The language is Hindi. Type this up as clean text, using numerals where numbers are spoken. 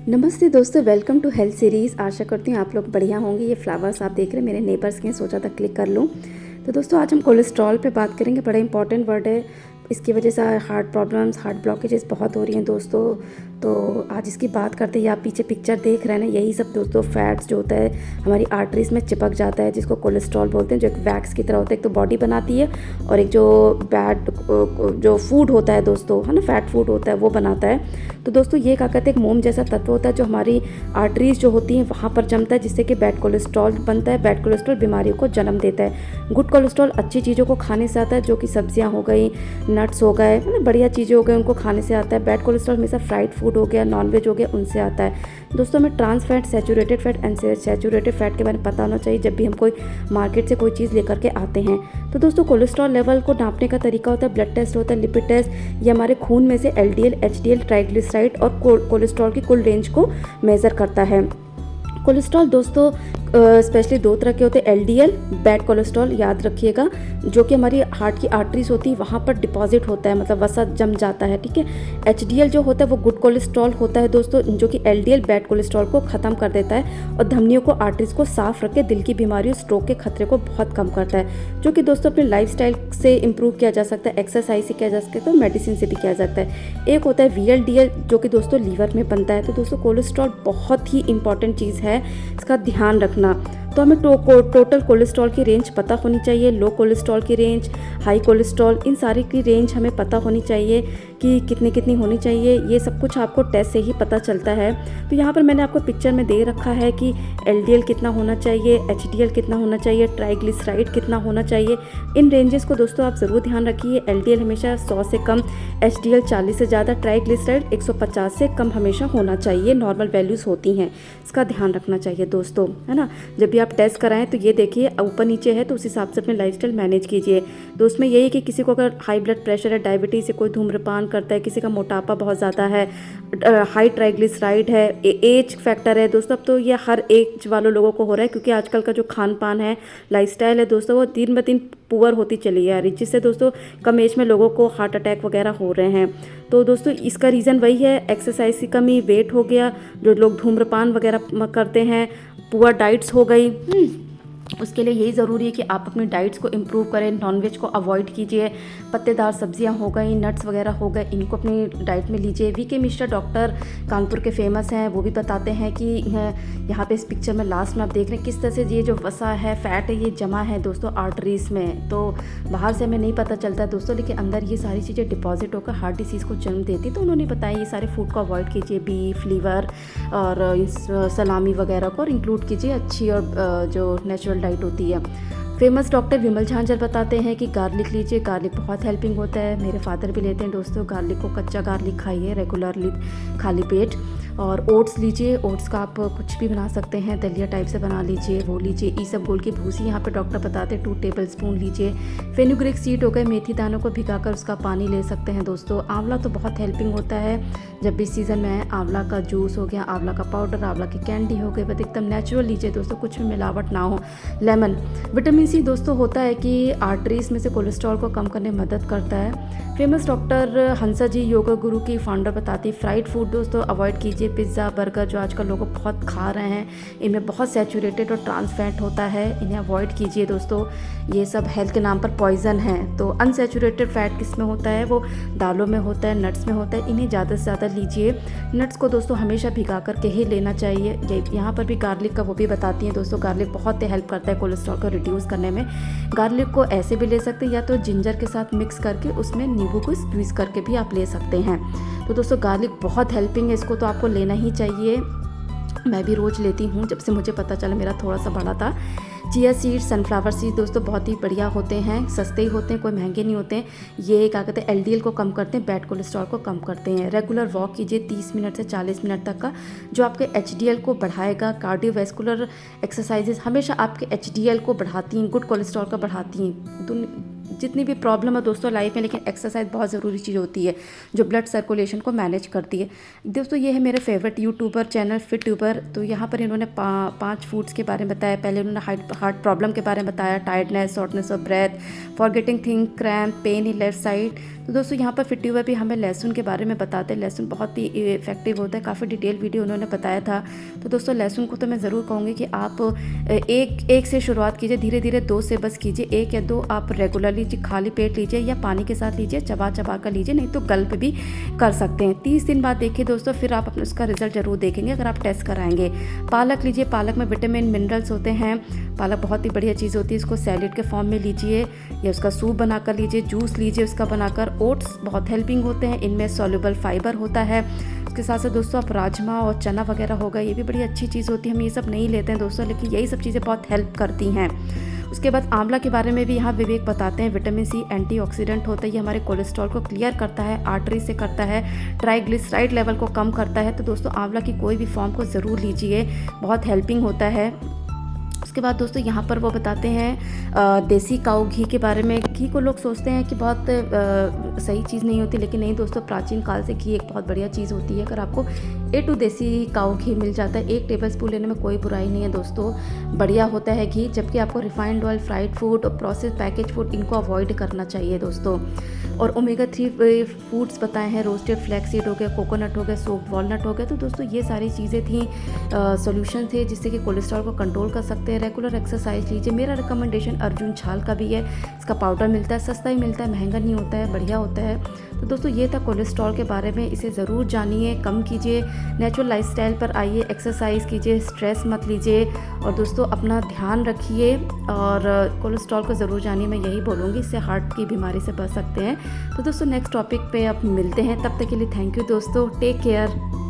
नमस्ते दोस्तों, वेलकम टू हेल्थ सीरीज़। आशा करती हूँ आप लोग बढ़िया होंगे। ये फ्लावर्स आप देख रहे हैं मेरे नेबर्स के हैं, सोचा था क्लिक कर लूँ। तो दोस्तों आज हम कोलेस्ट्रॉल पे बात करेंगे। बड़ा इंपॉर्टेंट वर्ड है। इसकी वजह से हार्ट प्रॉब्लम्स, हार्ट ब्लॉकेजेस बहुत हो रही हैं दोस्तों। तो आज इसकी बात करते हैं। आप पीछे पिक्चर देख रहे हैं ना, यही सब दोस्तों फैट्स जो होता है हमारी आर्टरीज में चिपक जाता है, जिसको कोलेस्ट्रॉल बोलते हैं, जो एक वैक्स की तरह होता है। एक तो बॉडी बनाती है और एक जो बैड जो फूड होता है दोस्तों, है ना, फैट फूड होता है, वो बनाता है। तो दोस्तों ये क्या कहते हैं, एक मोम जैसा तत्व होता है जो हमारी आर्टरीज जो होती हैं वहाँ पर जमता है, जिससे कि बैड कोलेस्ट्रॉल बनता है। बैड कोलेस्ट्रॉल बीमारियों को जन्म देता है। गुड कोलेस्ट्रॉल अच्छी चीज़ों को खाने से आता है, जो कि सब्जियां हो गई, नट्स हो गए, है ना, बढ़िया चीज़ें हो गई, उनको खाने से आता है। बैड कोलेस्ट्रॉल हमेशा फ्राइड फूड हो गया, नॉनवेज हो गया, उनसे आता है। दोस्तों हमें trans fat, saturated fat and saturated fat के बारे में पता होना चाहिए जब भी हम कोई मार्केट से कोई चीज़ लेकर के आते हैं। तो दोस्तों कोलेस्ट्रॉल लेवल को नापने का तरीका होता है ब्लड टेस्ट होता है, लिपिड टेस्ट। ये हमारे खून में से एलडीएल, एचडीएल, ट्राइग्लिसराइड और कोलेस्ट्रॉल की कुल रेंज को मेज़र करता है। कोलेस्ट्रॉल दोस्तों स्पेशली दो तरह के होते हैं। एलडीएल बैड कोलेस्ट्रॉल, याद रखिएगा, जो कि हमारी हार्ट की आर्टरीज होती है वहाँ पर डिपॉजिट होता है, मतलब वसा जम जाता है, ठीक है। एचडीएल जो होता है वो गुड कोलेस्ट्रॉल होता है दोस्तों, जो कि एलडीएल बैड कोलेस्ट्रॉल को ख़त्म कर देता है और धमनियों को, आर्टरीज को साफ रख के दिल की बीमारियों, स्ट्रोक के खतरे को बहुत कम करता है, जो कि दोस्तों अपने लाइफस्टाइल से इंप्रूव किया जा सकता है, एक्सरसाइज से किया जा सकता है, तो मेडिसिन से भी किया जाता है। एक होता है वीएलडीएल, जो कि दोस्तों लीवर में बनता है। तो दोस्तों कोलेस्ट्रॉल बहुत ही इंपॉर्टेंट चीज़ है, इसका ध्यान रखना। तो हमें टोटल कोलेस्ट्रॉल की रेंज पता होनी चाहिए, लो कोलेस्ट्रॉल की रेंज, हाई कोलेस्ट्रॉल, इन सारी की रेंज हमें पता होनी चाहिए कि कितनी कितनी होनी चाहिए। ये सब कुछ आपको टेस्ट से ही पता चलता है। तो यहाँ पर मैंने आपको पिक्चर में दे रखा है कि एलडीएल कितना होना चाहिए, एचडीएल कितना होना चाहिए, ट्राइग्लिसराइड कितना होना चाहिए। इन रेंजेस को दोस्तों आप ज़रूर ध्यान रखिए। एलडीएल हमेशा 100 से कम, एचडीएल 40 से ज़्यादा, ट्राइग्लिसराइड 150 से कम हमेशा होना चाहिए। नॉर्मल वैल्यूज़ होती हैं, इसका ध्यान रखना चाहिए दोस्तों, है ना। जब भी आप टेस्ट कराएं तो ये देखिए ऊपर नीचे है, तो उस हिसाब से अपने लाइफस्टाइल मैनेज कीजिए। तो उसमें यही है कि किसी को अगर हाई ब्लड प्रेशर है, डायबिटीज़ है, कोई धूम्रपान करता है, किसी का मोटापा बहुत ज़्यादा है, हाई ट्राइग्लिसराइड है, एज फैक्टर है दोस्तों। अब तो ये हर एज वालों लोगों को हो रहा है, क्योंकि आजकल का जो खान पान है, लाइफस्टाइल है दोस्तों, वो दिन ब दिन पुअर होती चली आ रही, जिससे दोस्तों कम एज में लोगों को हार्ट अटैक वगैरह हो रहे हैं। तो दोस्तों इसका रीज़न वही है, एक्सरसाइज की कमी, वेट हो गया, जो लोग धूम्रपान वगैरह करते हैं, पुअर डाइट्स हो गई। उसके लिए यही ज़रूरी है कि आप अपनी डाइट्स को इम्प्रूव करें, नॉनवेज को अवॉइड कीजिए, पत्तेदार सब्जियां हो गई, नट्स वगैरह हो गए, इनको अपनी डाइट में लीजिए। वीके मिश्रा डॉक्टर कानपुर के फेमस हैं, वो भी बताते हैं कि यहाँ पे इस पिक्चर में लास्ट में आप देख रहे हैं किस तरह से ये जो वसा है, फैट है, ये जमा है दोस्तों आर्टरीज में। तो बाहर से हमें नहीं पता चलता है दोस्तों, लेकिन अंदर ये सारी चीज़ें डिपॉजिट होकर हार्ट डिसीज़ को जन्म देती। तो उन्होंने बताया ये सारे फूड को अवॉइड कीजिए, बीफ, लीवर और सलामी वगैरह को, और इंक्लूड कीजिए अच्छी और जो नेचुरल डाइट होती है। फेमस डॉक्टर विमल झांझर बताते हैं कि गार्लिक लीजिए, गार्लिक बहुत हेल्पिंग होता है। मेरे फादर भी लेते हैं दोस्तों गार्लिक को, कच्चा गार्लिक खाइए रेगुलरली खाली पेट। और ओट्स लीजिए, ओट्स का आप कुछ भी बना सकते हैं, दलिया टाइप से बना लीजिए, वो लीजिए। ईसबगोल की भूसी यहाँ पे डॉक्टर बताते हैं 2 टेबलस्पून लीजिए। फेनुग्रीक सीड हो गए, मेथी दानों को भिगाकर उसका पानी ले सकते हैं दोस्तों। आंवला तो बहुत हेल्पिंग होता है, जब भी सीज़न में है। आंवला का जूस हो गया, आंवला का पाउडर, आंवला की कैंडी हो गई, बस एकदम नेचुरल लीजिए दोस्तों, कुछ भी मिलावट ना हो। लेमन, विटामिन सी दोस्तों होता है कि आर्टरीज में से कोलेस्ट्रॉल को कम करने में मदद करता है। फेमस डॉक्टर हंसा जी योगा गुरु की फाउंडर बताती है फ्राइड फूड दोस्तों अवॉइड कीजिए। पिज़्ज़ा, बर्गर जो आजकल लोग बहुत खा रहे हैं, इनमें बहुत सैचुरेटेड और ट्रांस फैट होता है, इन्हें अवॉइड कीजिए दोस्तों। ये सब हेल्थ के नाम पर पॉइजन है। तो अनसैचुरेटेड फैट किस में होता है, वो दालों में होता है, नट्स में होता है, इन्हें ज़्यादा से ज़्यादा लीजिए। नट्स को दोस्तों हमेशा भिगा करके ही लेना चाहिए। यहाँ पर भी गार्लिक का वो भी बताती हैं दोस्तों, गार्लिक बहुत हेल्प करता है कोलेस्ट्रॉल को रिड्यूस करने में। गार्लिक को ऐसे भी ले सकते हैं, या तो जिंजर के साथ मिक्स करके उसमें नींबू को स्क्वीज़ करके भी आप ले सकते हैं। तो दोस्तों गार्लिक बहुत हेल्पिंग है, इसको तो आपको लेना ही चाहिए। मैं भी रोज़ लेती हूँ, जब से मुझे पता चला, मेरा थोड़ा सा बड़ा था। चिया सीड्स, सनफ्लावर सीड्स दोस्तों बहुत ही बढ़िया होते हैं, सस्ते ही होते हैं, कोई महंगे नहीं होते हैं। ये क्या कहते हैं, एलडीएल को कम करते हैं, बैड कोलेस्ट्रॉल को कम करते हैं। रेगुलर वॉक कीजिए 30 मिनट से 40 मिनट तक का, जो आपके एचडीएल को बढ़ाएगा। कार्डियोवैस्कुलर एक्सरसाइजेज हमेशा आपके एचडीएल को बढ़ाती हैं, गुड कोलेस्ट्रॉल को बढ़ाती हैं। जितनी भी प्रॉब्लम है दोस्तों लाइफ में, लेकिन एक्सरसाइज बहुत ज़रूरी चीज़ होती है जो ब्लड सर्कुलेशन को मैनेज करती है दोस्तों। ये है मेरे favourite YouTuber channel fit tuber. तो यहाँ पर इन्होंने 5 फूड्स के बारे में बताया। पहले उन्होंने हार्ट प्रॉब्लम के बारे में बताया, tiredness, shortness of breath, forgetting thing, cramp, pain in left side. तो दोस्तों यहाँ पर फिट्टी हुए भी हमें लहसुन के बारे में बताते हैं। लहसुन बहुत ही इफेक्टिव होता है, काफ़ी डिटेल वीडियो उन्होंने बताया था। तो दोस्तों लहसुन को तो मैं ज़रूर कहूँगी कि आप एक से शुरुआत कीजिए, धीरे धीरे 2 से बस कीजिए। 1 या 2 आप रेगुलरली खाली पेट लीजिए या पानी के साथ लीजिए, चबा चबा कर लीजिए, नहीं तो गल्प भी कर सकते हैं। 30 दिन बाद देखिए दोस्तों, फिर आप अपने उसका रिजल्ट ज़रूर देखेंगे अगर आप टेस्ट कराएंगे। पालक लीजिए, पालक में विटामिन मिनरल्स होते हैं। पालक बहुत ही बढ़िया चीज़ होती है, इसको सैलेड के फॉर्म में लीजिए या उसका सूप बनाकर लीजिए, जूस लीजिए उसका बनाकर। ओट्स बहुत हेल्पिंग होते हैं, इनमें सॉल्युबल फाइबर होता है। उसके साथ साथ दोस्तों आप राजमा और चना वगैरह होगा, ये भी बड़ी अच्छी चीज़ होती है। हम ये सब नहीं लेते हैं दोस्तों, लेकिन यही सब चीज़ें बहुत हेल्प करती हैं। उसके बाद आंवला के बारे में भी यहाँ विवेक बताते हैं। विटामिन सी एंटीऑक्सीडेंट होता है, ये हमारे कोलेस्ट्रॉल को क्लियर करता है, आर्टरी से करता है, ट्राइग्लिसराइड लेवल को कम करता है। तो दोस्तों आंवला की कोई भी फॉर्म को ज़रूर लीजिए, बहुत हेल्पिंग होता है। उसके बाद दोस्तों यहाँ पर वो बताते हैं देसी काऊ घी के बारे में। घी को लोग सोचते हैं कि बहुत सही चीज़ नहीं होती, लेकिन नहीं दोस्तों, प्राचीन काल से घी एक बहुत बढ़िया चीज़ होती है। अगर आपको A2 देसी काऊ घी मिल जाता है, 1 टेबलस्पून लेने में कोई बुराई नहीं है दोस्तों, बढ़िया होता है घी। जबकि आपको रिफाइंड ऑयल, फ्राइड फूड और प्रोसेस पैकेज फूड, इनको अवॉइड करना चाहिए दोस्तों। और ओमेगा 3 फूड्स बताए हैं, रोस्टेड फ्लैक्सीड हो गया, कोकोनट हो गया, सोप वॉलनट हो गया। तो दोस्तों ये सारी चीज़ें थी, सॉल्यूशन थे जिससे कि कोलेस्ट्रॉल को कंट्रोल कर सकते हैं। रेगुलर एक्सरसाइज लीजिए। मेरा रिकमेंडेशन अर्जुन छाल का भी है, इसका पाउडर मिलता है, सस्ता ही मिलता है, महंगा नहीं होता है, बढ़िया होता है। तो दोस्तों ये था कोलेस्ट्रॉल के बारे में, इसे ज़रूर जानिए, कम कीजिए, नेचुरल लाइफस्टाइल पर आइए, एक्सरसाइज कीजिए, स्ट्रेस मत लीजिए और दोस्तों अपना ध्यान रखिए। और कोलेस्ट्रॉल को ज़रूर जानिए, मैं यही बोलूँगी, इससे हार्ट की बीमारी से बच सकते हैं। तो दोस्तों नेक्स्ट टॉपिक पे अब मिलते हैं, तब तक के लिए थैंक यू दोस्तों, टेक केयर।